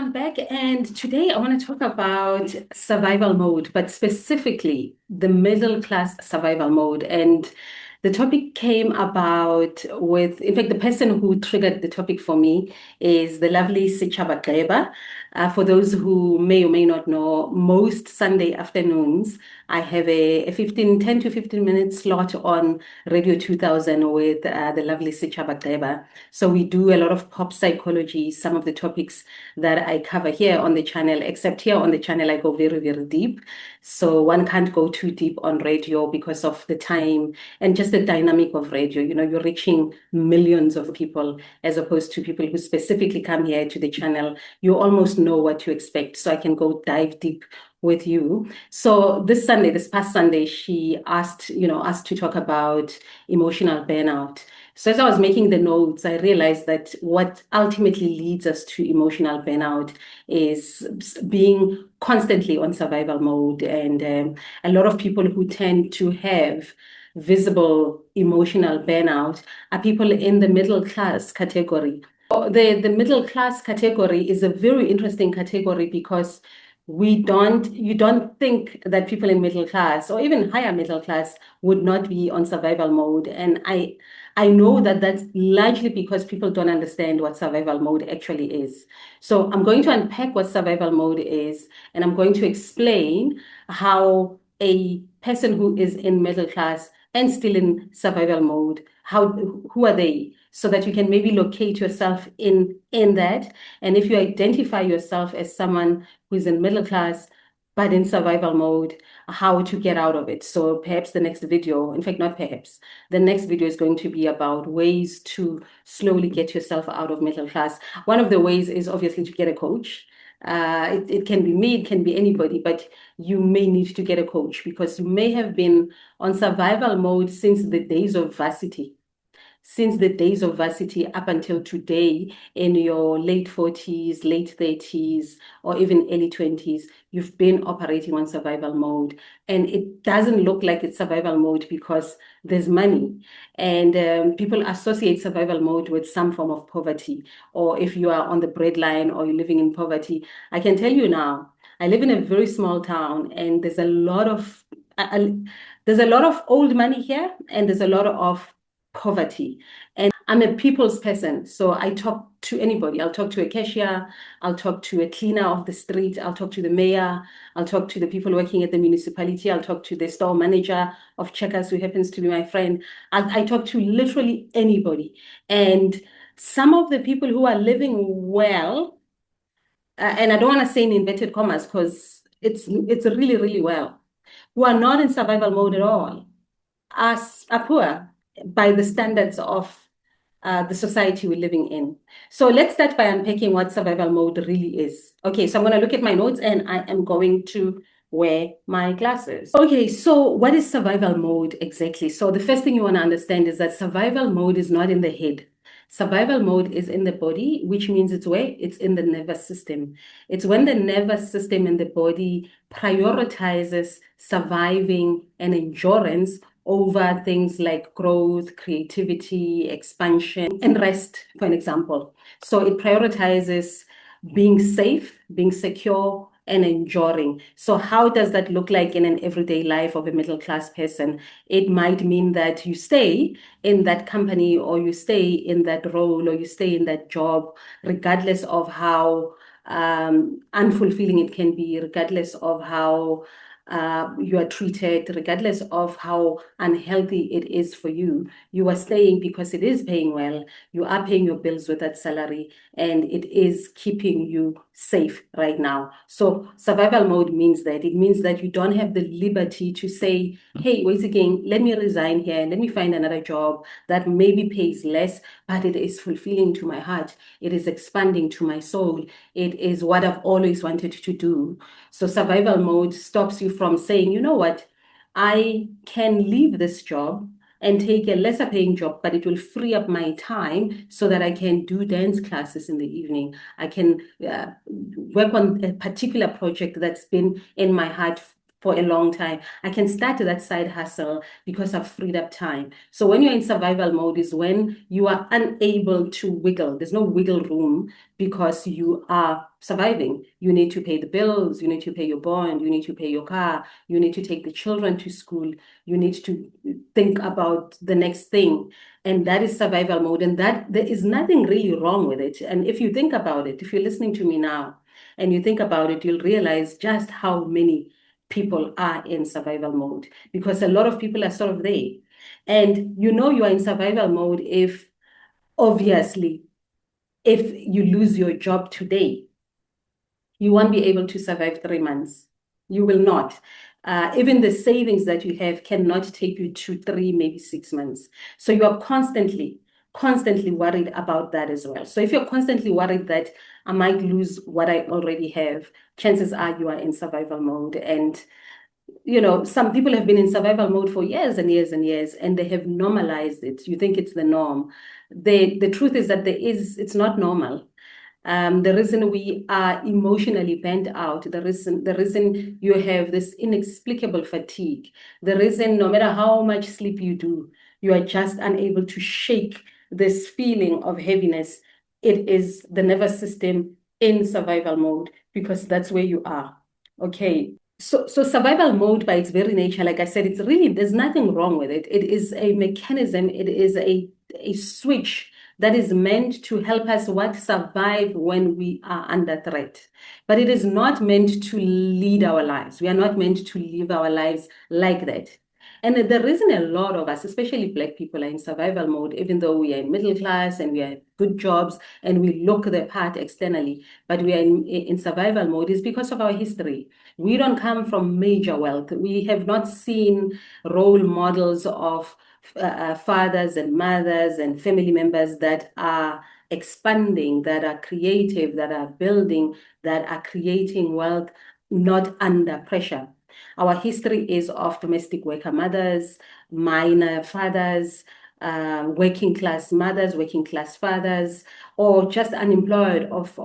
I'm back, and today I want to talk about survival mode, but specifically the middle class survival mode. And the topic came about with, in fact, the person who triggered the topic for me is the lovely Sichaba Gleba. For those who may or may not know, most Sunday afternoons, I have a 10 to 15 minute slot on Radio 2000 with the lovely Sichaba Gleba. So we do a lot of pop psychology, some of the topics that I cover here on the channel, except here on the channel, I go very, very deep. So one can't go too deep on radio because of the time and just the dynamic of radio. You know, you're reaching millions of people as opposed to people who specifically come here to the channel. You almost know what to expect. So I can go dive deep with you. So this past Sunday, she asked us to talk about emotional burnout. So as I was making the notes, I realized that what ultimately leads us to emotional burnout is being constantly on survival mode. And a lot of people who tend to have visible emotional burnout are people in the middle class category. The middle class category is a very interesting category because you don't think that people in middle class or even higher middle class would not be on survival mode. And I know that that's largely because people don't understand what survival mode actually is. So I'm going to unpack what survival mode is, and I'm going to explain how a person who is in middle class and still in survival mode, who are they? So that you can maybe locate yourself in that. And if you identify yourself as someone who's in middle class but in survival mode, how to get out of it. So perhaps the next video, in fact, not perhaps, the next video is going to be about ways to slowly get yourself out of middle class. One of the ways is obviously to get a coach. It can be me, it can be anybody, but you may need to get a coach because you may have been on survival mode since the days of varsity up until today in your late 40s, late 30s, or even early 20s, you've been operating on survival mode. And it doesn't look like it's survival mode because there's money. And people associate survival mode with some form of poverty. Or if you are on the breadline or you're living in poverty, I can tell you now, I live in a very small town and there's a lot of old money here and there's a lot of poverty. And I'm a people's person. So I talk to anybody. I'll talk to a cashier. I'll talk to a cleaner of the street. I'll talk to the mayor. I'll talk to the people working at the municipality. I'll talk to the store manager of Checkers, who happens to be my friend. I talk to literally anybody. And some of the people who are living well, and I don't want to say in inverted commas because it's really, really well, who are not in survival mode at all, are poor by the standards of the society we're living in. So let's start by unpacking what survival mode really is. Okay, so I'm going to look at my notes and I am going to wear my glasses. Okay, so what is survival mode exactly? So the first thing you want to understand is that survival mode is not in the head. Survival mode is in the body, which means it's where? It's in the nervous system. It's when the nervous system in the body prioritizes surviving and endurance over things like growth, creativity, expansion, and rest, for an example. So it prioritizes being safe, being secure, and enduring. So how does that look like in an everyday life of a middle class person? It might mean that you stay in that company or you stay in that role or you stay in that job, regardless of how unfulfilling it can be, regardless of how you are treated, regardless of how unhealthy it is for you. You are staying because it is paying well. You are paying your bills with that salary and it is keeping you safe right now. So survival mode means that. It means that you don't have the liberty to say, hey, wait again, let me resign here and let me find another job that maybe pays less, but it is fulfilling to my heart. It is expanding to my soul. It is what I've always wanted to do. So survival mode stops you from saying, you know what, I can leave this job and take a lesser paying job, but it will free up my time so that I can do dance classes in the evening. I can work on a particular project that's been in my heart for a long time. I can start that side hustle because I've freed up time. So when you're in survival mode is when you are unable to wiggle. There's no wiggle room because you are surviving. You need to pay the bills, you need to pay your bond, you need to pay your car, you need to take the children to school, you need to think about the next thing. And that is survival mode. And that there is nothing really wrong with it. And if you think about it, if you're listening to me now and you think about it, you'll realize just how many people are in survival mode because a lot of people are sort of there. And you know you are in survival mode if obviously if you lose your job today, you won't be able to survive 3 months. You will not. Even the savings that you have cannot take you to 3, maybe 6 months. So you are constantly worried about that as well. So if you're constantly worried that I might lose what I already have, chances are you are in survival mode. And some people have been in survival mode for years and years and years, and they have normalized it. You think it's the norm. The truth is that it's not normal. The reason we are emotionally burnt out, the reason you have this inexplicable fatigue, the reason no matter how much sleep you do, you are just unable to shake this feeling of heaviness. It is the nervous system in survival mode because that's where you are. Okay. So survival mode by its very nature, like I said, there's nothing wrong with it. It is a mechanism, it is a switch that is meant to help us survive when we are under threat. But it is not meant to lead our lives. We are not meant to live our lives like that. And the reason a lot of us, especially Black people, are in survival mode, even though we are in middle class and we have good jobs and we look the part externally, but we are in survival mode is because of our history. We don't come from major wealth. We have not seen role models of fathers and mothers and family members that are expanding, that are creative, that are building, that are creating wealth, not under pressure. Our history is of domestic worker mothers, minor fathers, working class mothers, working class fathers, or just unemployed of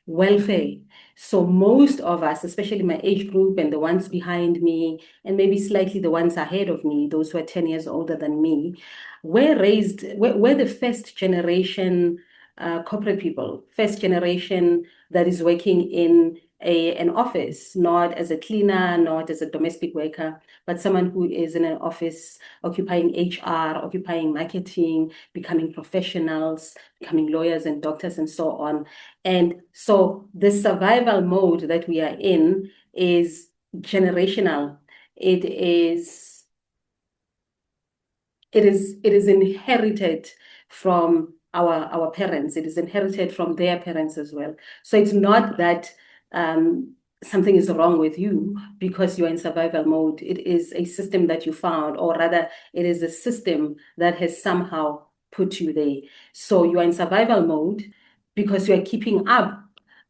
welfare. So most of us, especially my age group and the ones behind me, and maybe slightly the ones ahead of me, those who are 10 years older than me, we're the first generation corporate people, first generation that is working in an office, not as a cleaner, not as a domestic worker, but someone who is in an office occupying HR, occupying marketing, becoming professionals, becoming lawyers and doctors and so on. And so the survival mode that we are in is generational. It is inherited from our parents. It is inherited from their parents as well. So it's not that something is wrong with you because you're in survival mode. It is a system that you found, or rather, it is a system that has somehow put you there. So you are in survival mode because you are keeping up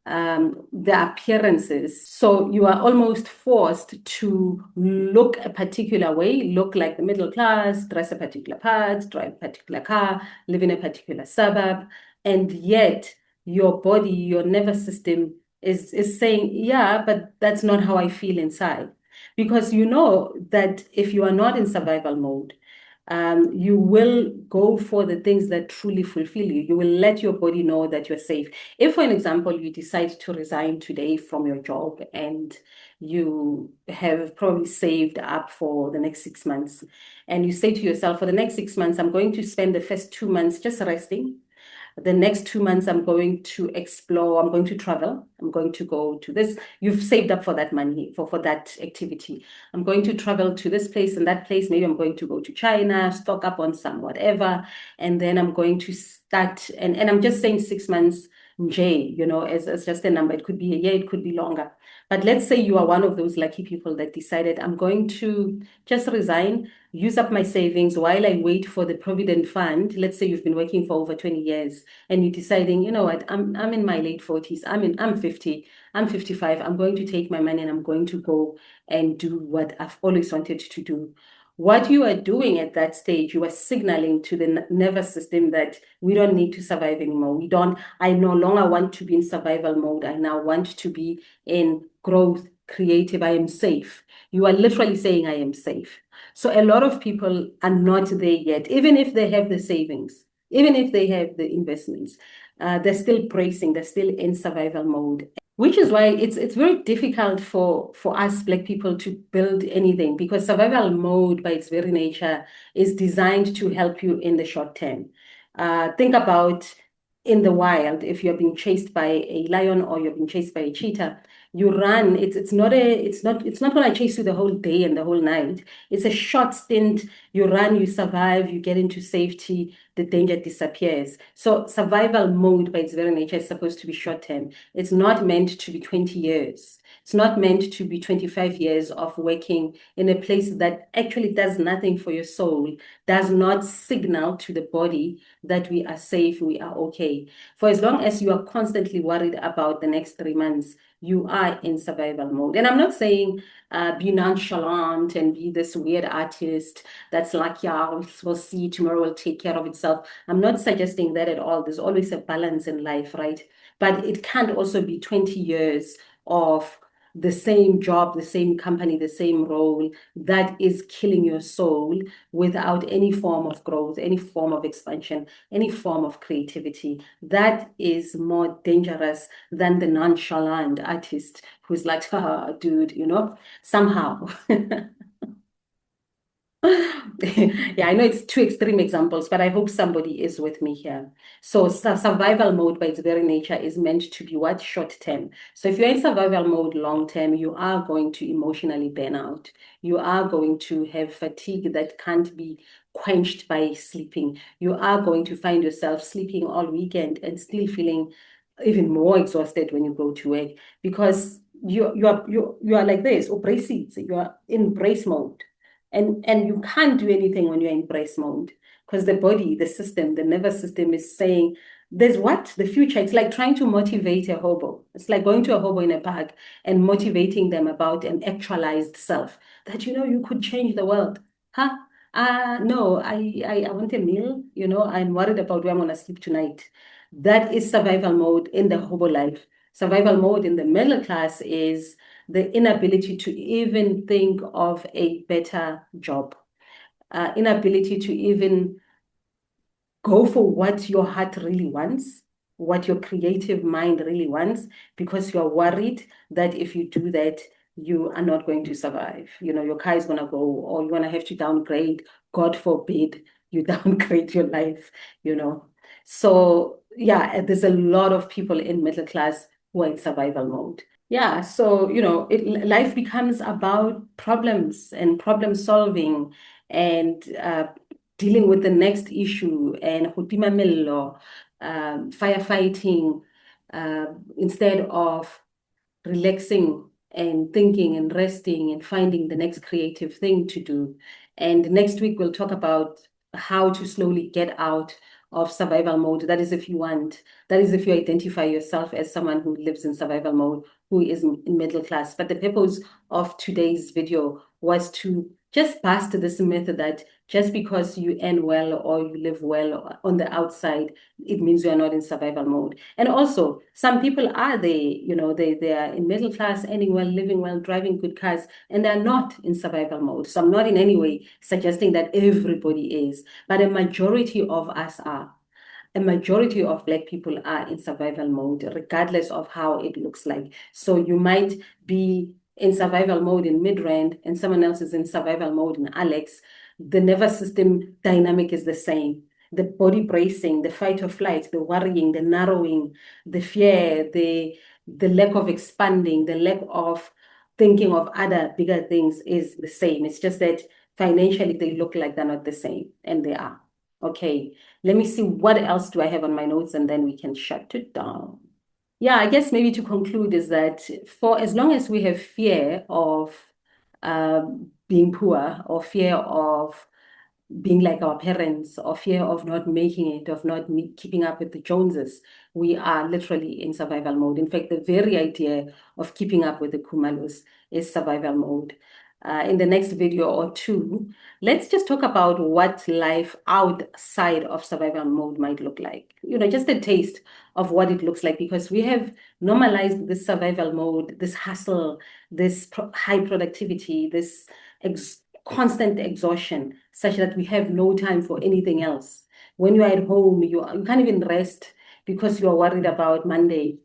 the appearances. So you are almost forced to look a particular way, look like the middle class, dress a particular part, drive a particular car, live in a particular suburb. And yet your body, your nervous system is saying, yeah, but that's not how I feel inside. Because you know that if you are not in survival mode, you will go for the things that truly fulfill you. You will let your body know that you're safe. If, for an example, you decide to resign today from your job and you have probably saved up for the next 6 months, and you say to yourself, for the next 6 months, I'm going to spend the first 2 months just resting. The next 2 months, I'm going to explore, I'm going to travel, I'm going to go to this. You've saved up for that money, for that activity. I'm going to travel to this place and that place. Maybe I'm going to go to China, stock up on some whatever. And then I'm going to start, and I'm just saying 6 months, J, as just a number. It could be a year, it could be longer. But let's say you are one of those lucky people that decided, I'm going to just resign, use up my savings while I wait for the Provident Fund. Let's say you've been working for over 20 years and you're deciding, you know what, I'm in my late 40s, I'm 50, I'm 55, I'm going to take my money and I'm going to go and do what I've always wanted to do. What you are doing at that stage, you are signaling to the nervous system that we don't need to survive anymore. I no longer want to be in survival mode. I now want to be in growth creative, I am safe. You are literally saying, I am safe. So a lot of people are not there yet, even if they have the savings, even if they have the investments, they're still bracing, they're still in survival mode. Which is why it's very difficult for us Black people to build anything because survival mode by its very nature is designed to help you in the short term. Think about in the wild, if you're being chased by a lion or you're being chased by a cheetah, you run. It's not gonna chase you the whole day and the whole night. It's a short stint. You run, you survive, you get into safety, the danger disappears. So survival mode by its very nature is supposed to be short term. It's not meant to be 20 years. It's not meant to be 25 years of working in a place that actually does nothing for your soul, does not signal to the body that we are safe, we are okay. For as long as you are constantly worried about the next 3 months, you are in survival mode. And I'm not saying be nonchalant and be this weird artist that's like, yeah, we'll see, tomorrow will take care of itself. I'm not suggesting that at all. There's always a balance in life, right? But it can't also be 20 years of the same job, the same company, the same role that is killing your soul without any form of growth, any form of expansion, any form of creativity. That is more dangerous than the nonchalant artist who's like, ah, dude, somehow. Yeah, I know it's two extreme examples, but I hope somebody is with me here. So survival mode by its very nature is meant to be what? Short term. So if you're in survival mode long term, you are going to emotionally burn out. You are going to have fatigue that can't be quenched by sleeping. You are going to find yourself sleeping all weekend and still feeling even more exhausted when you go to work because you are like this, oppressive. You are in brace mode. And you can't do anything when you're in brace mode because the body, the system, the nervous system is saying, there's what? The future. It's like trying to motivate a hobo. It's like going to a hobo in a park and motivating them about an actualized self that, you could change the world. Huh? No, I want a meal. I'm worried about where I'm going to sleep tonight. That is survival mode in the hobo life. Survival mode in the middle class is the inability to even think of a better job, inability to even go for what your heart really wants, what your creative mind really wants, because you're worried that if you do that, you are not going to survive. Your car is going to go, or you're going to have to downgrade. God forbid you downgrade your life, you know. So, yeah, there's a lot of people in middle class who are in survival mode. Yeah, so life becomes about problems and problem solving and dealing with the next issue and hotimamello, firefighting, instead of relaxing and thinking and resting and finding the next creative thing to do. And next week, we'll talk about how to slowly get out of survival mode. That is if you want, that is if you identify yourself as someone who lives in survival mode, who is in middle class. But the purpose of today's video was to just bust this myth that just because you earn well or you live well on the outside, it means you are not in survival mode. And also, some people are they are in middle class, earning well, living well, driving good cars, and they're not in survival mode. So I'm not in any way suggesting that everybody is, but a majority of us are. A majority of Black people are in survival mode, regardless of how it looks like. So you might be in survival mode in Midrand and someone else is in survival mode in Alex. The nervous system dynamic is the same. The body bracing, the fight or flight, the worrying, the narrowing, the fear, the lack of expanding, the lack of thinking of other bigger things is the same. It's just that financially they look like they're not the same, and they are. Okay, let me see what else do I have on my notes, and then we can shut it down. Yeah, I guess maybe to conclude is that for as long as we have fear of being poor or fear of being like our parents or fear of not making it, of not keeping up with the Joneses, we are literally in survival mode. In fact, the very idea of keeping up with the Kumalus is survival mode. in the next video or two, let's just talk about what life outside of survival mode might look like. Just a taste of what it looks like, because we have normalized this survival mode, this hustle, this high productivity, this constant exhaustion, such that we have no time for anything else. When you're at home, you can't even rest because you're worried about Monday.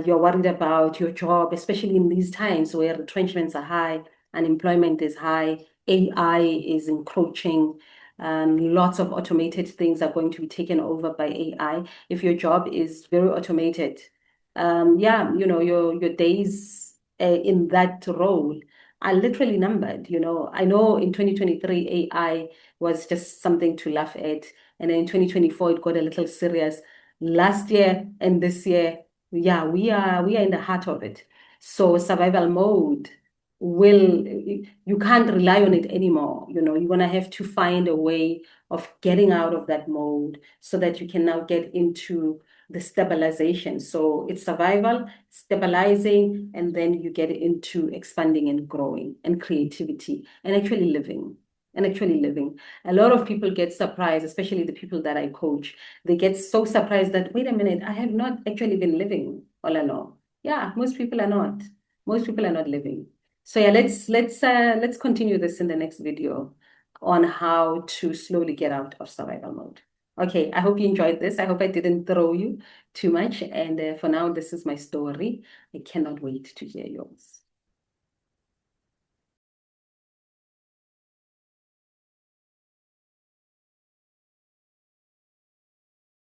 You're worried about your job, especially in these times where retrenchments are high, unemployment is high, AI is encroaching. Lots of automated things are going to be taken over by AI. If your job is very automated, yeah, your days in that role are literally numbered. I know in 2023 AI was just something to laugh at, and then in 2024 it got a little serious. Last year and this year, yeah, we are in the heart of it. So survival mode will you can't rely on it anymore. You're gonna have to find a way of getting out of that mode so that you can now get into the stabilization. So it's survival, stabilizing, and then you get into expanding and growing and creativity and actually living. And actually living. A lot of people get surprised, especially the people that I coach. They get so surprised that, wait a minute, I have not actually been living all along. Yeah, most people are not. Most people are not living. So yeah, let's continue this in the next video on how to slowly get out of survival mode. Okay, I hope you enjoyed this. I hope I didn't throw you too much. And for now, this is my story. I cannot wait to hear yours.